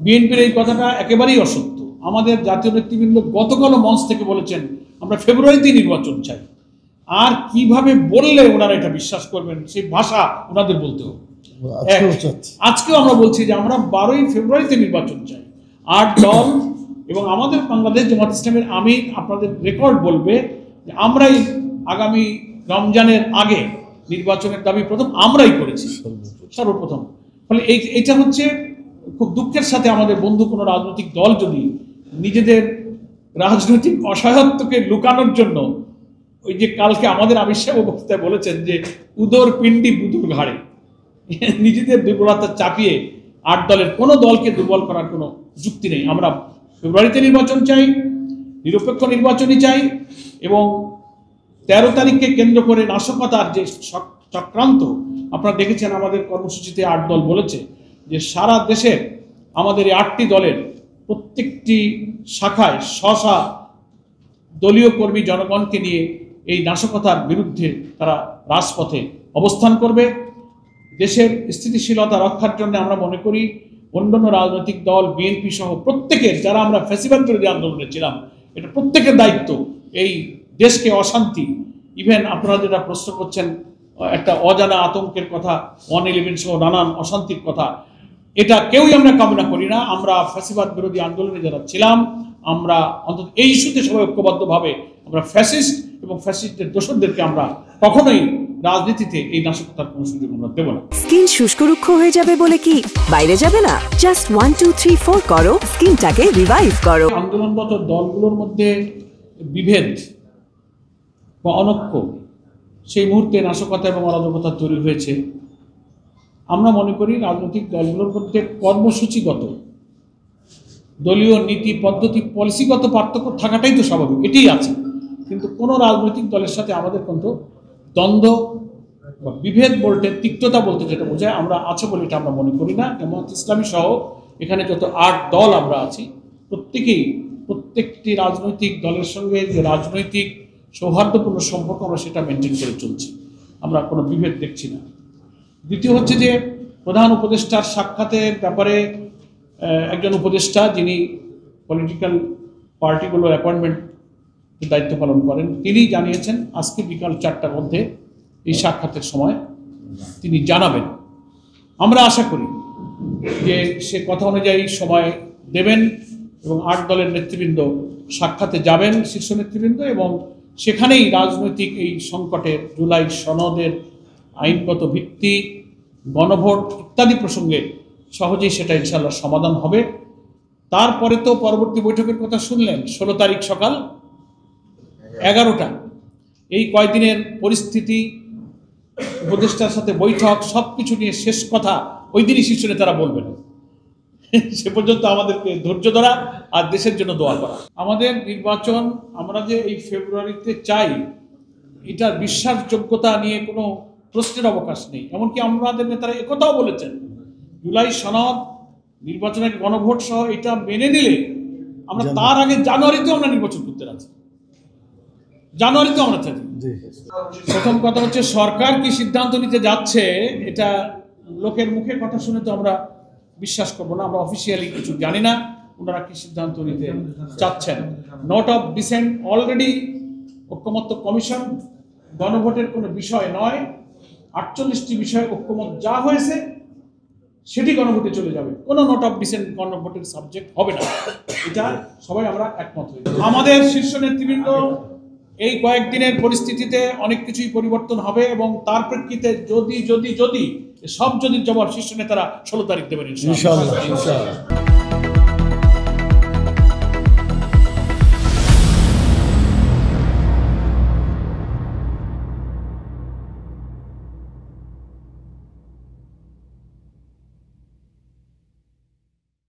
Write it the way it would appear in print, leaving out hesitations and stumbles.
বিএনপির এই কথাটা একেবারেই অসত্য। আমাদের জাতীয় নেতৃবৃন্দ গতকালও মঞ্চ থেকে বলেছেন আমরা ফেব্রুয়ারিতে নির্বাচন চাই। আর কিভাবে বললে ওনারা এটা বিশ্বাস করবেন, সেই ভাষা ওনাদের বলতে হবে। আজকেও আমরা বলছি যে আমরা 12ই ফেব্রুয়ারিতে নির্বাচন চাই। 8 দল এবং আমাদের বাংলাদেশ জামাত ইসলামের আমির আপনাদের রেকর্ড বলবে যে আমরাই আগামী রমজানের আগে নির্বাচনের দাবি প্রথম আমরাই করেছি সর্বপ্রথম। ফলে এইটা হচ্ছে খুব দুঃখের সাথে আমাদের বন্ধু কোনো রাজনৈতিক দল যদি নিজেদের রাজনৈতিক অসহায়ত্বকে লুকানোর জন্য ওই যে কালকে আমাদের আমির সাহেব বক্তৃতায় বলেছেন যে উদর পিণ্ডি বুধুর ঘাড়ে, নিজেদের দুর্বলতা চাপিয়ে 8 দলের কোনো দলকে দুর্বল করার কোনো যুক্তি নেই। আমরা ফেব্রুয়ারিতে নির্বাচন চাই, নিরপেক্ষ নির্বাচনই চাই এবং 13 তারিখকে কেন্দ্র করে নাশকতার যে চক্রান্ত আপনারা দেখেছেন আমাদের কর্মসূচিতে 8 দল বলেছে যে সারা দেশের আমাদের এই 8টি দলের প্রত্যেকটি শাখায় স্ব দলীয় কর্মী জনগণকে নিয়ে এই নাশকতার বিরুদ্ধে তারা রাজপথে অবস্থান করবে। দেশের স্থিতিশীলতা রক্ষার জন্য আমরা মনে করি অন্যান্য রাজনৈতিক দল বিএনপি সহ প্রত্যেকের, যারা আমরা ফ্যাসিবাদ বিরোধী আন্দোলনে ছিলাম, এটা প্রত্যেকের দায়িত্ব এই দেশকে অশান্তি, ইভেন আপনারা যেটা প্রশ্ন করছেন একটা অজানা আতঙ্কের কথা, 111 সহ নানান অশান্তির কথা, এটা কেউই আমরা কামনা করি না। আমরা ফ্যাসিবাদ বিরোধী আন্দোলনে যারা ছিলাম আমরা অন্তত এই ইস্যুতে সবাই ঐক্যবদ্ধভাবে আমরা ফ্যাসিস্ট এবং ফ্যাসিস্টের দোষরদেরকে আমরা কখনোই রাজনীতিতে এই নাশকতার কোনো সুযোগ আমরা দেব না। স্কিন শুষ্ক রুক্ষ হয়ে যাবে বলে কি বাইরে যাবে না? জাস্ট 1 2 3 4 করো, স্কিনটাকে রিভাইভ করো। আন্দোলনরত দলগুলোর মধ্যে বিভেদ বা অনৈক্য সেই মুহূর্তে নাশকতা এবং অরাজকতা তৈরি হয়েছে। আমরা মনে করি রাজনৈতিক দলগুলোর মধ্যে কর্মসূচিগত, দলীয় নীতি পদ্ধতি, পলিসিগত পার্থক্য থাকাটাই তো স্বাভাবিক, এটাই আছে। কিন্তু কোনো রাজনৈতিক দলের সাথে আমাদের কিন্তু দ্বন্দ্ব বা বিভেদ বলতে, তিক্ততা বলতে যেটা বোঝায় আমরা আছে বলে এটা আমরা মনে করি না। জামাত ইসলামী সহ এখানে যত 8 দল আমরা আছি প্রত্যেকটি রাজনৈতিক দলের সঙ্গে যে রাজনৈতিক সৌহার্দ্যপূর্ণ সম্পর্ক আমরা সেটা মেনটেন করে চলছি, আমরা কোনো বিভেদ দেখছি না। দ্বিতীয় হচ্ছে যে প্রধান উপদেষ্টার সাক্ষাতের ব্যাপারে একজন উপদেষ্টা যিনি পলিটিক্যাল পার্টিগুলো অ্যাপয়েন্টমেন্ট দায়িত্ব পালন করেন, তিনি জানিয়েছেন আজকে বিকাল 4টার মধ্যে এই সাক্ষাতের সময় তিনি জানাবেন। আমরা আশা করি যে সে কথা অনুযায়ী সময় দেবেন এবং 8 দলের নেতৃবৃন্দ সাক্ষাতে যাবেন, শীর্ষ নেতৃবৃন্দ, এবং সেখানেই রাজনৈতিক এই সংকটের জুলাই সনদের আইনগত ভিত্তি, গণভোট ইত্যাদি প্রসঙ্গে সহজেই সেটা ইনশাআল্লাহ সমাধান হবে। তারপরে তো পরবর্তী বৈঠকের কথা শুনলেন 16 তারিখ সকাল 11টা। এই কয়েকদিনের পরিস্থিতি, উপদেষ্টার সাথে বৈঠক, সব কিছু নিয়ে শেষ কথা ওই দিনই শীর্ষ নেতারা বলবেন। সে পর্যন্ত আমাদেরকে ধৈর্য ধরা আর দেশের জন্য দোয়া করা। আমাদের নির্বাচন আমরা যে এই ফেব্রুয়ারিতে চাই, এটার বিশ্বাসযোগ্যতা নিয়ে কোনো প্রশ্নের অবকাশ নেই। এমনকি আমাদের নেতারা একথাও বলেছেন জুলাই সনদ, নির্বাচনের গণভোট সহ এটা মেনে নিলে আমরা তার আগে জানুয়ারিতেও আমরা নির্বাচন করতে রাজি, জানুয়ারিতেও আমরা চাই। প্রথম কথা হচ্ছে সরকার কি সিদ্ধান্ত নিতে যাচ্ছে এটা লোকের মুখে কথা শুনে তো আমরা বিশ্বাস করবো না। আমরা অফিসিয়ালি কিছু জানি না ওনারা কি সিদ্ধান্ত নিতে চাচ্ছেন। নোট অফ ডিসেন্ট অলরেডি ঐক্যমত্য কমিশন, গণভোটের কোনো বিষয় নয়, 48টি বিষয়ে ঐক্যমত যা হয়েছে সেটি গণভোটে চলে যাবে, কোনো নোট অফ ডিসেন্ট গণভোটের সাবজেক্ট হবে না, এটা সবাই আমরা একমত হই। আমাদের শীর্ষ নেতৃবৃন্দ এই কয়েকদিনের পরিস্থিতিতে অনেক কিছুই পরিবর্তন হবে এবং তার প্রেক্ষিতে যদি সব যদি জবাব শীর্ষ নেতারা 16 তারিখ দেবেন ইনশাআল্লাহ।